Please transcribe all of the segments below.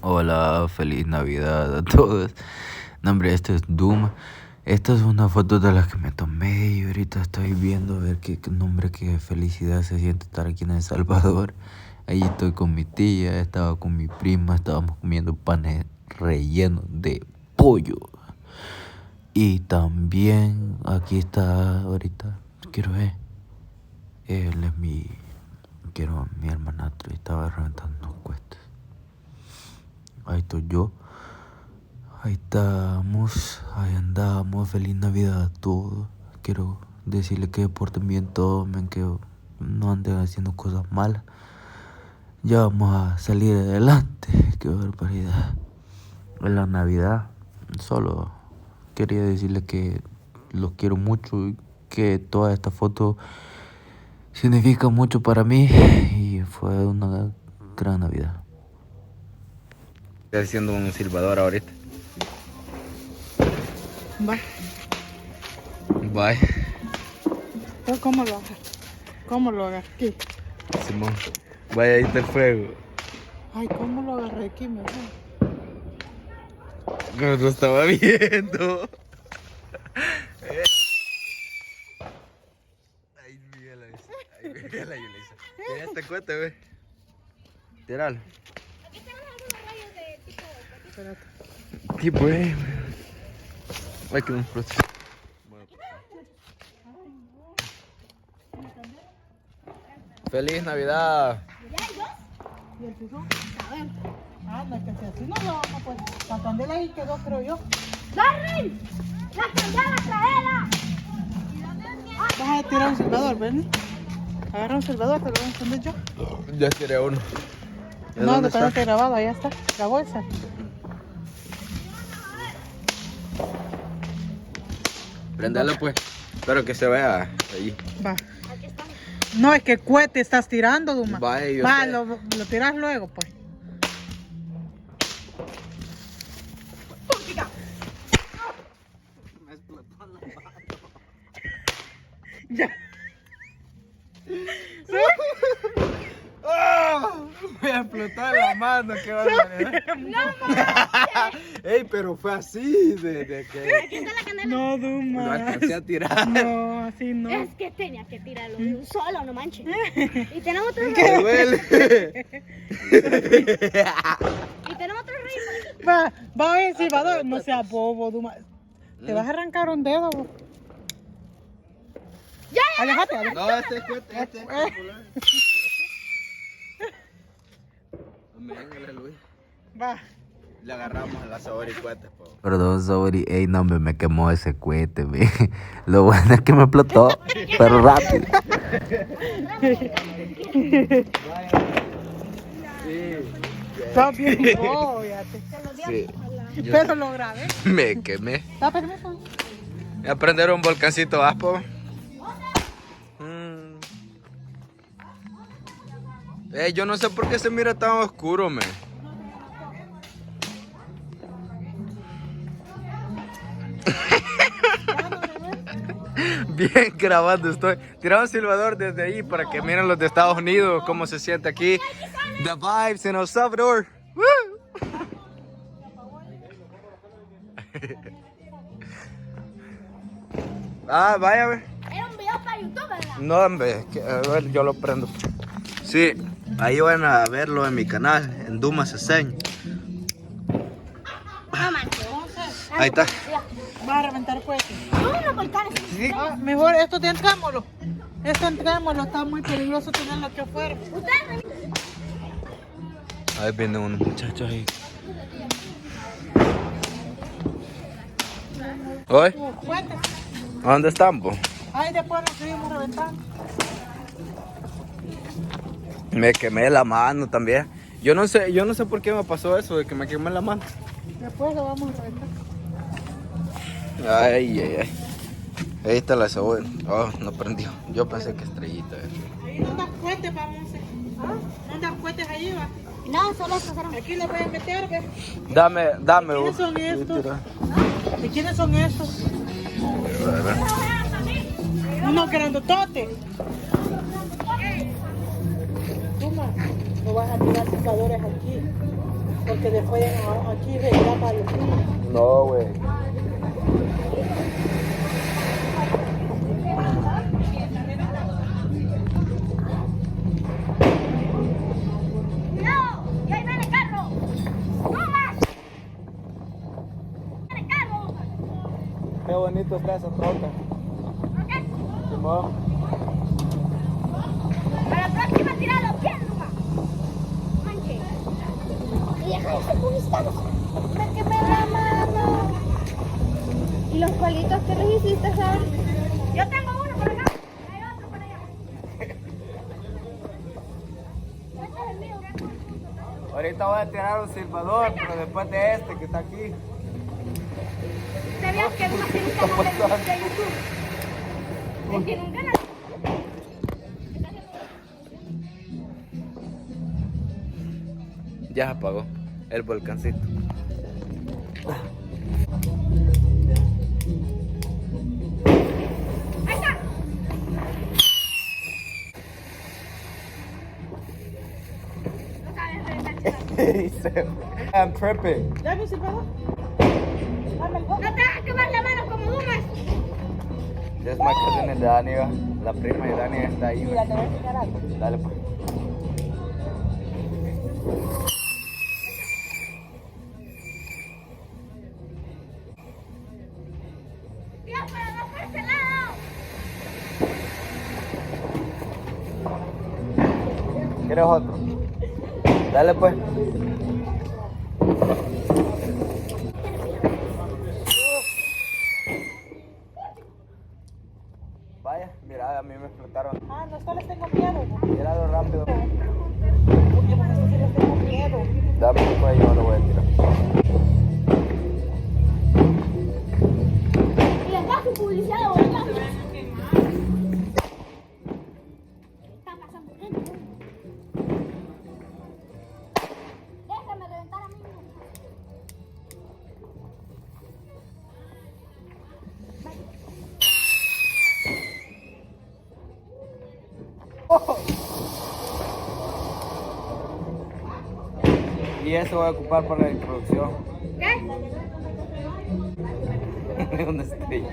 Hola, feliz Navidad a todos. No, hombre, este es Doom. Esta es una foto de las que me tomé y ahorita estoy viendo a ver qué nombre, qué felicidad se siente estar aquí en El Salvador. Ahí estoy con mi tía, estaba con mi prima, estábamos comiendo panes rellenos de pollo. Y también aquí está ahorita, quiero ver, él es mi hermanastro y estaba reventando unos cuestas. Ahí estoy yo. Ahí estamos, ahí andamos, feliz Navidad a todos. Quiero decirle que porten bien todos, que no anden haciendo cosas malas. Ya vamos a salir adelante, qué barbaridad. En la Navidad, solo quería decirle que los quiero mucho y que toda esta foto significa mucho para mí y fue una gran Navidad. Estoy haciendo un silbador ahorita. Va. Bye. ¿Pero cómo lo hagas? ¿Cómo lo hagas? Aquí. Simón. Vaya, ahí está el fuego. Ay, ¿cómo lo agarré aquí, mejor? No lo estaba viendo. Ay, mírala esa. Ay, mírala, Yulisa. Ya te cuenta, ve. Tíralo. Aquí tenemos algunos rayos de tipo. Espérate. Tipo, Ay, que nos protege. ¡Feliz Navidad! ¿Ya hay dos? ¿Y el piso? A ver. Ah, no, que si así no lo vamos a poner. La candela ahí quedó, creo yo. ¡Darren! ¡La candela, traela! Vas a tirar un silbador, ven. Agarra un silbador, te lo voy a encender yo. Ya tiré uno. No, después de grabado, ahí está. La bolsa. Prendelo, pues. Espero que se vea ahí. Va. Aquí estamos. No, es que cohete estás tirando, Duma. Vaya, yo Va, sé. lo tiras luego, pues. Me explotó la mano. Ya. ¡Oh! Me explotó la mano, qué barbaridad. Ey, pero fue así, de que Aquí está la candela. No, lo Duma. alcancé a tirar. No, así no. Es que tenía que tirarlo de un solo, no manches. Y tenemos otro Me rey. duele. Y tenemos otro rey. Va a ver, silbador. No seas bobo, Duma. Te vas a arrancar un dedo, vos. ¡Ya! Aléjate, aléjate. No, este es popular. Amén, aleluya. Va. Le agarramos a la Sabori cohetes, po. Perdón, Sabori. Ey, no, me quemó ese cohete, ve. Lo bueno es que me explotó, pero rápido. Estás bien, no, fíjate. Sí. Pero lo grabé. Me quemé. ¿Da permiso? Voy a prender un volcancito aspo. Yo no sé por qué se mira tan oscuro, me. Bien grabando estoy. Tiraba un silbador desde ahí para que miren los de Estados Unidos cómo se siente aquí. The vibes en El Salvador. ¡Woo! Ah, vaya a ver. Era un video para YouTube, ¿verdad? No, hombre, a ver, yo lo prendo. Sí, ahí van a verlo en mi canal, en Duma Seseñ. No manches. Ahí está. Va a reventar cohetes. Unos volcanes. Sí. Ah, mejor esto entrémoslo. Esto entrémoslo, está muy peligroso tenerlo aquí afuera. Ustedes. Ahí vienen unos muchachos ahí. ¿Oye? Cohetes. ¿A dónde están, po? Ahí después lo seguimos reventando. Me quemé la mano también. Yo no sé por qué me pasó eso, de que me quemé la mano. Después lo vamos a reventar. Ay, ay, ay. Ahí está la cebolla. Oh, no prendió. Yo pensé que estrellita. Ahí no das cohetes, vamos a hacer. No das cohetes ahí, va. No, solo estos eran. Aquí lo voy a meter, ve. Dame. ¿Quiénes son estos? ¿De quiénes son estos? Unos grandototes. Toma, no vas a tirar picadores aquí. Porque después aquí regresa para los niños. No, güey. ¡Cuidado! ¡Y ahí viene el carro! ¡No más! ¡Viene el carro! Qué bonito está esa troca. ¿Ok? Simón. Para la próxima, tiralo bien, nomás. Manche. Y deja ese publicitario. Me quemé la mano. ¿Y los palitos que les hiciste, sabes? Yo tengo uno por acá. Hay otro por allá. Este es el mío. Ahorita voy a tirar un silbador, pero después de este que está aquí. ¿Sabías que uno tiene un canal de YouTube? Él tiene un canal. Ya se apagó el volcancito. Ahí está. No sabes reventar. I'm tripping. ¿Dame un silbador? Dame el No te vas a quemar la mano como Dumas. Es my cousin Dani, la prima de Dani está ahí. Mira, te voy a enseñar algo. Dale pues. Dios, pero no por ese lado. ¿Quieres otro? Dale pues. Vaya, mira, a mí me explotaron. Ah, no, solo les tengo miedo. Mira lo rápido. Porque por eso sí les tengo miedo. Dame pues, yo lo voy a tirar. Y les das su publicidad de boliviano. Está pasando gente. Déjame reventar a mí. Y eso voy a ocupar para la introducción. ¿Qué? Una estrella.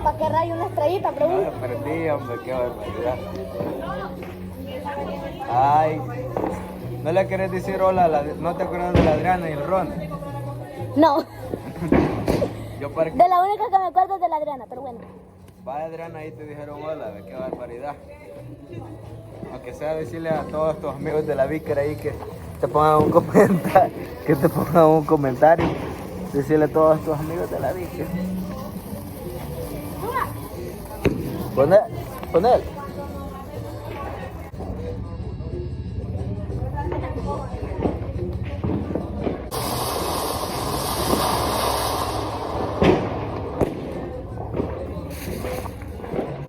¿Para qué rayo una estrellita, No, pregunta? perdí, hombre, qué barbaridad. Ay, ¿no le querés decir hola? ¿No te acuerdas de la Adriana y el Ron? No. Yo para que... De la única que me acuerdo es de la Adriana, pero bueno. Vaya Adriana, ahí te dijeron hola, qué barbaridad. Aunque sea decirle a todos tus amigos de la Vícara ahí que te pongan un comentario, decirle a todos tus amigos de la Vícara. Poner.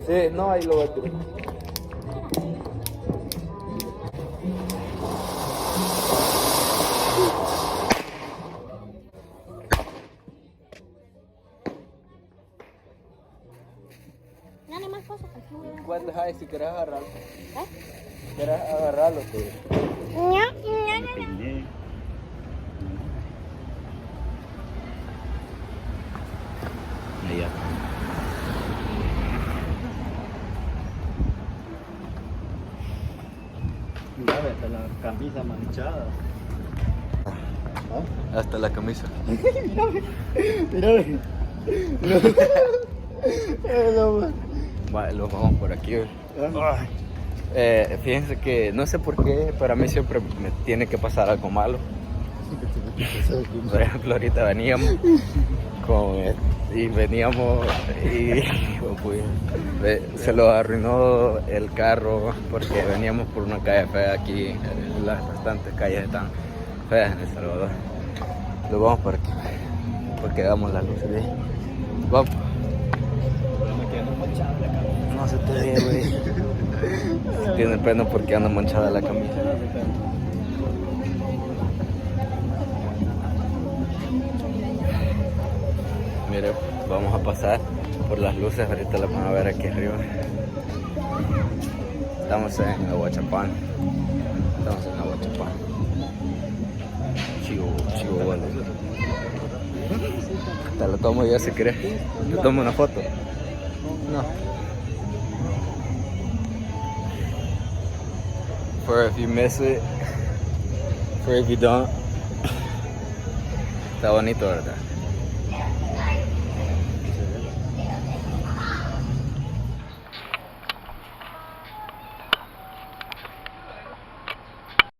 Sí, no, ahí lo voy a tirar. No hay más cosas. ¿Cuál dejáis si querés agarrarlo? ¿Eh? ¿Querés agarrarlo? Sí. Ahí ya. Mira, hasta la camisa manchada. Hasta la camisa. Mira. Vale, lo vamos por aquí. Fíjense que no sé por qué, pero a mí siempre me tiene que pasar algo malo. Por ejemplo, ahorita veníamos se lo arruinó el carro porque veníamos por una calle fea aquí. Las restantes calles están feas en El Salvador. Lo vamos por aquí porque damos las luces de ahí. Vamos. No se te ve, güey. Tiene pena porque anda manchada la camisa. Mire, vamos a pasar por las luces, ahorita las van a ver aquí arriba. Estamos en Aguachapán. Sí. chivo bueno. Te lo tomo yo si querés. Te tomo una foto. No. For if you miss it, for if you don't. Está bonito, ¿verdad?